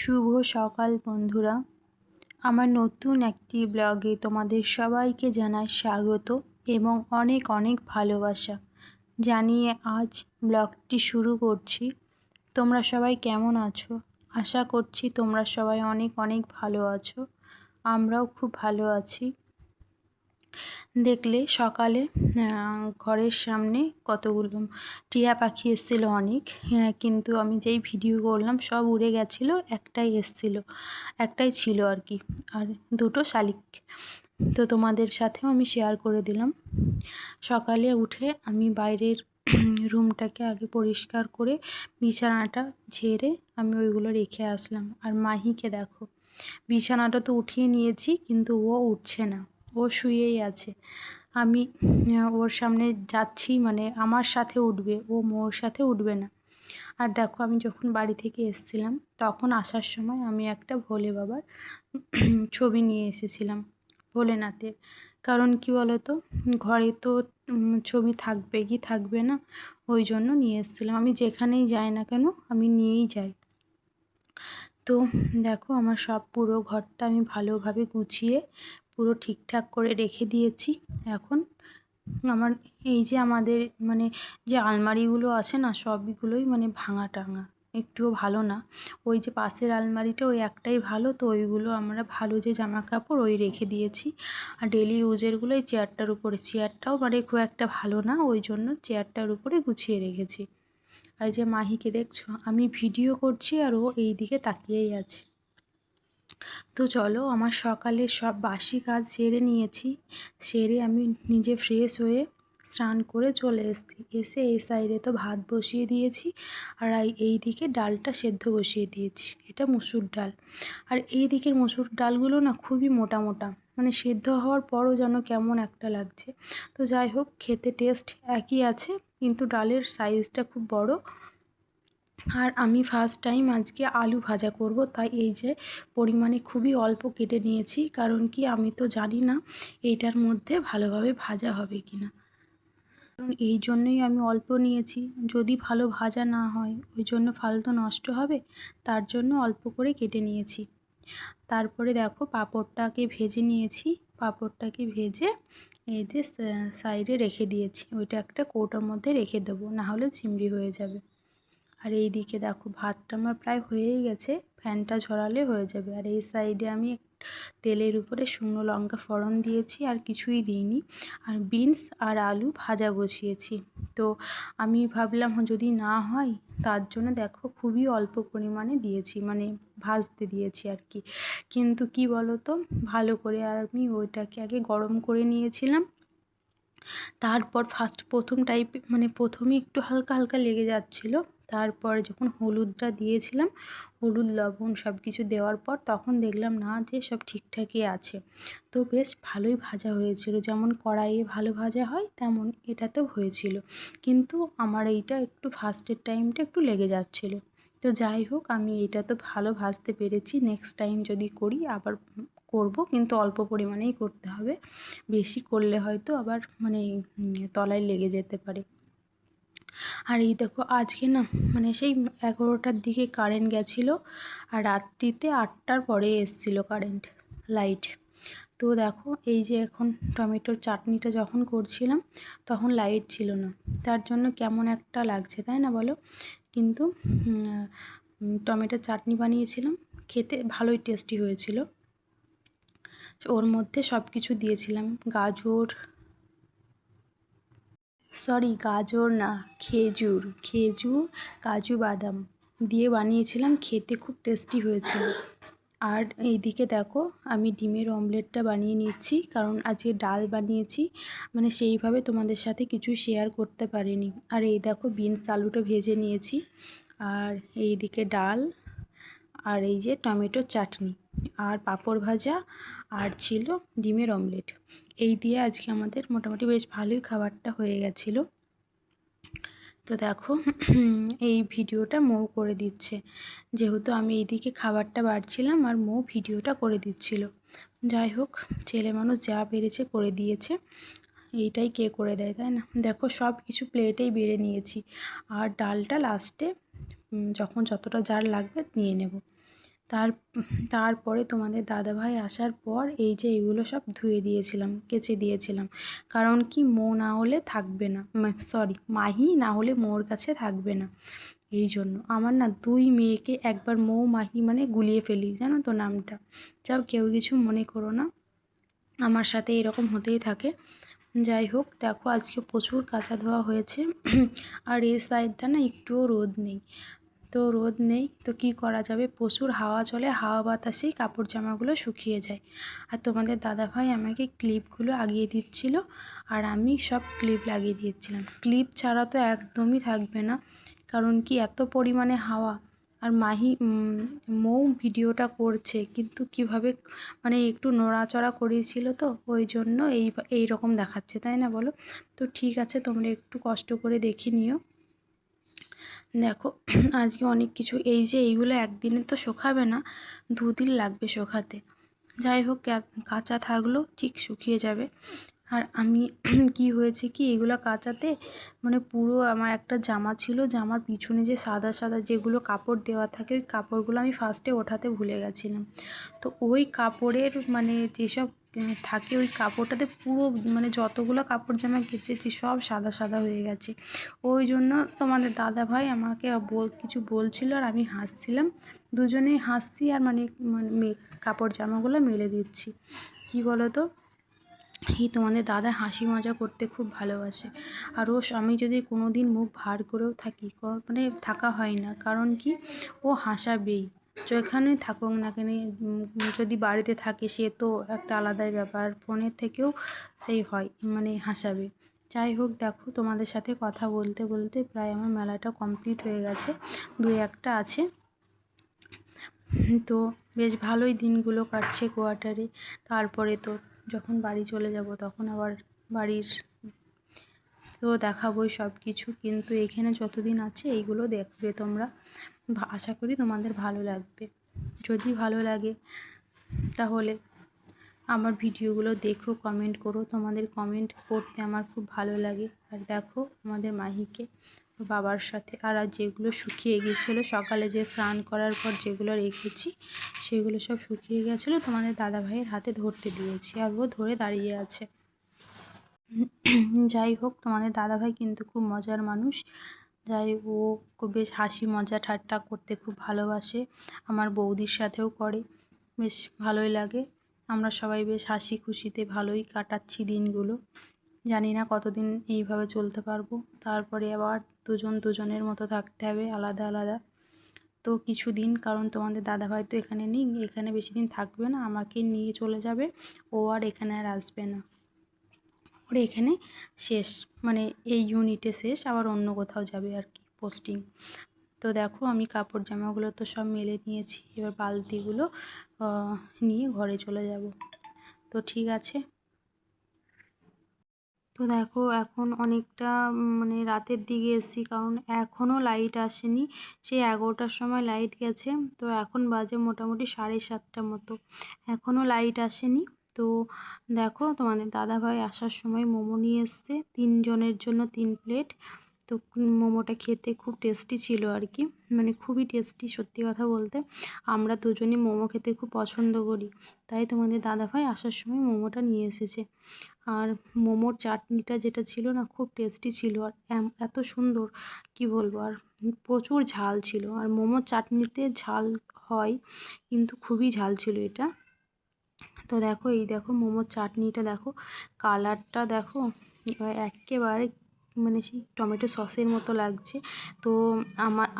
শুভ সকাল বন্ধুরা, আমার নতুন একটি ব্লগে তোমাদের সবাইকে জানাই স্বাগত এবং অনেক অনেক ভালোবাসা জানিয়ে আজ ব্লগটি শুরু করছি। তোমরা সবাই কেমন আছো? আশা করছি তোমরা সবাই অনেক অনেক ভালো আছো। আমরাও খুব ভালো আছি। দেখলে সকালে ঘরের সামনে কতগুলো টিয়া পাখি এসেছিল অনেক, কিন্তু আমি যেই ভিডিও করলাম সব উড়ে গেছিলো, একটাই এসেছিলো, একটাই ছিল আর কি, আর দুটো শালিক। তো তোমাদের সাথেও আমি শেয়ার করে দিলাম। সকালে উঠে আমি বাইরের রুমটাকে আগে পরিষ্কার করে বিছানাটা ঝেড়ে আমি ওইগুলো রেখে আসলাম। আর মাহিকে দেখো, বিছানাটা তো উঠিয়ে নিয়েছি কিন্তু ও উঠছে না, ও শুয়েই আছে। আমি ওর সামনে যাচ্ছি, মানে আমার সাথে উঠবে, ও মোর সাথে উঠবে না। আর দেখো, আমি যখন বাড়ি থেকে এসেছিলাম তখন আসার সময় আমি একটা ভোলে বাবার ছবি নিয়ে এসেছিলাম, ভোলেনাথের। কারণ কি বলো তো, ঘরে তো ছবি থাকবে কি থাকবে না, ওই জন্য নিয়ে এসেছিলাম। আমি যেখানেই যাই না কেন আমি নিয়েই যাই। তো দেখো, আমার সব পুরো ঘরটা আমি ভালোভাবে গুছিয়ে পুরো ঠিকঠাক করে রেখে দিয়েছি। এখন আমার এই যে আমাদের মানে যে আলমারিগুলো আছে না, সবগুলোই মানে ভাঙা টাঙা, একটুও ভালো না। ওই যে পাশের আলমারিটা ওই একটাই ভালো, তো ওইগুলো আমরা ভালো যে জামা কাপড় ওই রেখে দিয়েছি। আর ডেলি ইউজেরগুলো এই চেয়ারটার উপরে, চেয়ারটাও মানে খুব একটা ভালো না, ওই জন্য চেয়ারটার উপরে গুছিয়ে রেখেছি। আর যে মাহিকে দেখছো, আমি ভিডিও করছি আর ও এই দিকে তাকিয়েই আছে। তো চলো, আমার সকালের সব বাসি কাজ সেরে নিয়েছি। সেরে আমি নিজে ফ্রেশ হয়ে স্নান করে চলে এসে এই সাইডে তো ভাত বসিয়ে দিয়েছি, আর এই দিকে ডালটা সেদ্ধ বসিয়ে দিয়েছি। এটা মুসুর ডাল, আর এই দিকের মুসুর ডালগুলো না খুবই মোটা মোটা, মানে সেদ্ধ হওয়ার পরও যেন কেমন একটা লাগছে। তো যাই হোক, খেতে টেস্ট একই আছে, কিন্তু ডালের সাইজটা খুব বড়। আর আমি ফার্স্ট টাইম আজকে আলু ভাজা করব, তাই এই যে পরিমাণে খুবই অল্প কেটে নিয়েছি। কারণ কি, আমি তো জানি না এইটার মধ্যে ভালোভাবে ভাজা হবে কি না, কারণ এই জন্যই আমি অল্প নিয়েছি। যদি ভালো ভাজা না হয় ওই জন্য ফালতু নষ্ট হবে, তার জন্য অল্প করে কেটে নিয়েছি। তারপরে দেখো, পাঁপড়টাকে ভেজে নিয়েছি। পাঁপড়টাকে ভেজে এই যে সাইডে রেখে দিয়েছি, ওইটা একটা কৌটোর মধ্যে রেখে দেবো, না হলে চিমড়ি হয়ে যাবে। আর এই দিকে দেখো, ভাতটা আমার প্রায় হয়েই গেছে, ফ্যানটা ঝরালে হয়ে যাবে। আর এই সাইডে আমি তেলের উপরে শুকনো লঙ্কা ফোড়ন দিয়েছি, আর কিছুই দিইনি। আর বিনস আর আলু ভাজা বসিয়েছি। তো আমি ভাবলাম যদি না হয়, তার জন্য দেখো খুবই অল্প পরিমাণে দিয়েছি, মানে ভাজতে দিয়েছি আর কি। কিন্তু কি বলো তো, ভালো করে আমি ওইটাকে আগে গরম করে নিয়েছিলাম। তারপর প্রথম টাইপে মানে প্রথমে একটু হালকা হালকা লেগে যাচ্ছিলো। তারপরে যখন হলুদটা দিয়েছিলাম, হলুদ লবণ সব কিছু দেওয়ার পর তখন দেখলাম না, যে সব ঠিকঠাকই আছে। তো বেশ ভালোই ভাজা হয়েছিল, যেমন কড়াইয়ে ভালো ভাজা হয় তেমন এটাতেও হয়েছিল। কিন্তু আমার এইটা একটু ফার্স্টের টাইমটা একটু লেগে যাচ্ছিলো। তো যাই হোক, আমি এটা তো ভালো ভাজতে পেরেছি। নেক্সট টাইম যদি করি আবার করব, কিন্তু অল্প পরিমাণেই করতে হবে, বেশি করলে হয়তো আবার মানে তলায় লেগে যেতে পারে। আর এই দেখো, আজকে না মানে সেই 11টার দিকে কারেন্ট গেছিলো, আর রাত্রিতে 8টার পরে এসেছিলো কারেন্ট, লাইট। তো দেখো, এই যে এখন টমেটোর চাটনিটা যখন করছিলাম তখন লাইট ছিল না, তার জন্য কেমন একটা লাগছে, তাই না বলো? কিন্তু টমেটোর চাটনি বানিয়েছিলাম, খেতে ভালোই টেস্টি হয়েছিল। ওর মধ্যে সব কিছু দিয়েছিলাম, গাজর না, খেজুর, কাজু বাদাম দিয়ে বানিয়েছিলাম, খেতে খুব টেস্টি হয়েছিল। আর এইদিকে দেখো, আমি ডিমের অমলেটটা বানিয়ে নিচ্ছি, কারণ আজকে ডাল বানিয়েছি, মানে সেইভাবে তোমাদের সাথে কিছু শেয়ার করতে পারিনি। আর এই দেখো, বিনস আলুটা ভেজে নিয়েছি, আর এইদিকে ডাল, আর এই যে টমেটোর চাটনি, আর পাঁপড় ভাজা, আর ছিল ডিমের অমলেট। এই দিয়ে আজকে আমাদের মোটামুটি বেশ ভালোই খাবারটা হয়ে গেছিলো। তো দেখো, এই ভিডিওটা মৌ করে দিচ্ছে, যেহেতু আমি এইদিকে খাবারটা বাড়ছিলাম আর মৌ ভিডিওটা করে দিচ্ছিল। যাই হোক, ছেলে মানুষ যা পেরেছে করে দিয়েছে, এইটাই কে করে দেয়, তাই না? দেখো, সব কিছু প্লেটেই বেড়ে নিয়েছি, আর ডালটা লাস্টে যখন যতটা যার লাগবে নিয়ে নেব। তারপরে তোমাদের দাদাভাই আসার পর এই যে এগুলো সব ধুয়ে দিয়েছিলাম, কেচে দিয়েছিলাম। কারণ কি মৌ না হলে থাকবে না, মাহি না হলে মৌর কাছে থাকবে না। এই জন্য আমার না 2 মেয়েকে একবার মৌ মাহি মানে গুলিয়ে ফেলি, জানো তো নামটা। যাও, কেউ কিছু মনে করো না, আমার সাথে এরকম হতেই থাকে। যাই হোক, দেখো আজকে প্রচুর কাচা ধোয়া হয়েছে। আর এই সাইডটা না একটুও রোদ নেই, তো কি করা যাবে, প্রচুর হাওয়া চলে, হাওয়া বাতাসেই কাপড় জামাগুলো শুকিয়ে যায়। আর তোমাদের দাদাভাই আমাকে ক্লিপগুলো আগিয়ে দিচ্ছিল, আর আমি সব ক্লিপ লাগিয়ে দিয়েছিলাম। ক্লিপ ছাড়া তো একদমই থাকবে না, কারণ কি এত পরিমাণে হাওয়া। আর মৌ ভিডিওটা করছে, কিন্তু কিভাবে মানে একটু নড়াচড়া করিয়েছিল, তো ওই জন্য এই রকম দেখাচ্ছে, তাই না বলো? তো ঠিক আছে, তোমরা একটু কষ্ট করে দেখে নিও। দেখো আজকে অনেক কিছু, এই যে এইগুলো একদিনে তো শুকাবে না, 2 দিন লাগবে শুকাতে। যাই হোক, কাঁচা থাকলেও ঠিক শুকিয়ে যাবে। আর আমি কি হয়েছে কি, এগুলো কাচাতে মানে পুরো আমার একটা জামা ছিল, জামার পিছনে যে সাদা সাদা যেগুলো কাপড় দেওয়া থাকে, ওই কাপড়গুলো আমি ফার্স্টে ওঠাতে ভুলে গেছিলাম। তো ওই কাপড়ের মানে যেসব থাকে, ওই কাপড়টাতে পুরো মানে যতগুলো কাপড় জামা কেচেছি সব সাদা সাদা হয়ে গেছে। ওই জন্য তোমাদের দাদাভাই আমাকে কিছু বলছিল, আর আমি হাসছিলাম, দুজনেই হাসছি, আর মানে কাপড় জামাগুলো মেলে দিচ্ছি। কি বলো তো, তোমাদের দাদা হাসি মজা করতে খুব ভালোবাসে। আর আমি যদি কোনো দিন মুখ ভার করেও থাকি, মানে থাকা হয় না, কারণ কি ও হাসাবেই, যেখানে থাকুক না কেন। যদি বাড়িতে থাকে সে তো একটা আলাদাই ব্যাপার, ফোনের থেকেও সেই হয়, মানে হাসাবে। যাই হোক, দেখো তোমাদের সাথে কথা বলতে বলতে প্রায় আমার মেলাটা কমপ্লিট হয়ে গেছে, 2-1টা আছে। তো বেশ ভালোই দিনগুলো কাটছে কোয়ার্টারে। তারপরে তো যখন বাড়ি চলে যাব, তখন আবার বাড়ির তো দেখাবোই সব কিছু, কিন্তু এখানে যতদিন আছে এইগুলো দেখবে তোমরা। আশা করি তোমাদের ভালো লাগবে। যদি ভালো লাগে তাহলে আমার ভিডিওগুলো দেখো, কমেন্ট করো, তোমাদের কমেন্ট পড়তে আমার খুব ভালো লাগে। আর দেখো আমাদের মাহিকে বাবার সাথে, আর যেগুলো শুকিয়ে গিয়েছিলো সকালে যে স্নান করার পর যেগুলো রেখেছি, সেগুলো সব শুকিয়ে গেছিলো, তোমাদের দাদাভাইয়ের হাতে ধরতে দিয়েছি, আর ও ধরে দাঁড়িয়ে আছে। যাই হোক, তোমাদের দাদাভাই কিন্তু খুব মজার মানুষ। ও খুব বেশ হাসি মজা ঠাট্টা করতে খুব ভালোবাসে, আমার বৌদির সাথেও করে, বেশ ভালোই লাগে। আমরা সবাই বেশ হাসি খুশিতে ভালোই কাটাচ্ছি দিনগুলো। জানি না কতদিন এইভাবে চলতে পারবো, তারপরে আবার দুজনের মতো থাকতে হবে আলাদা আলাদা। তো কিছুদিন, কারণ তোমাদের দাদাভাই তো এখানে নেই, এখানে বেশি দিন থাকবে না, আমাকে নিয়ে চলে যাবে, ও আর এখানে আর আসবে না, ওর এখানে শেষ, মানে এই ইউনিটে শেষ, আবার অন্য কোথাও যাবে আর কি, পোস্টিং। তো দেখো আমি কাপড় জামাগুলো তো সব মেলে নিয়েছি, এবার বালতিগুলো নিয়ে ঘরে চলে যাব। তো ঠিক আছে। তো দেখো এখন অনেকটা মানে রাতের দিকে এসেছি, কারণ এখনও লাইট আসেনি, সেই 11টার সময় লাইট গেছে, তো এখন বাজে মোটামুটি 7:30 মতো, এখনও লাইট আসেনি। তো দেখো তোমাদের দাদাভাই আসার সময় মোমো নিয়ে এসছে, 3 জনের জন্য 3 প্লেট। তো মোমোটা খেতে খুব টেস্টি ছিল আর কি, মানে খুবই টেস্টি, সত্যি কথা বলতে আমরা দুজনই মোমো খেতে খুব পছন্দ করি, তাই তোমাদের দাদাভাই আসার সময় মোমোটা নিয়ে এসেছে। আর মোমোর চাটনিটা যেটা ছিল না, খুব টেস্টি ছিল, আর এত সুন্দর কি বলবো, আর প্রচুর ঝাল ছিল, আর মোমোর চাটনিতে ঝাল হয়, কিন্তু খুবই ঝাল ছিল এটা। তো দেখো এই দেখো মোমোর চাটনিটা দেখো, কালারটা দেখো, একেবারে মানে সেই টমেটো সসের মতো লাগছে। তো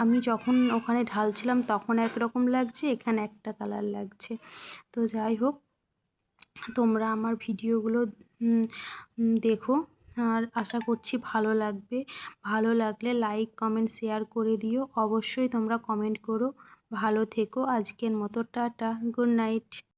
আমি যখন ওখানে ঢালছিলাম তখন একরকম লাগছে, এখানে একটা কালার লাগছে। তো যাই হোক, তোমরা আমার ভিডিওগুলো দেখো, আর আশা করছি ভালো লাগবে। ভালো লাগলে লাইক কমেন্ট শেয়ার করে দিও, অবশ্যই তোমরা কমেন্ট করো। ভালো থেকো, আজকের মতো টাটা, গুড নাইট।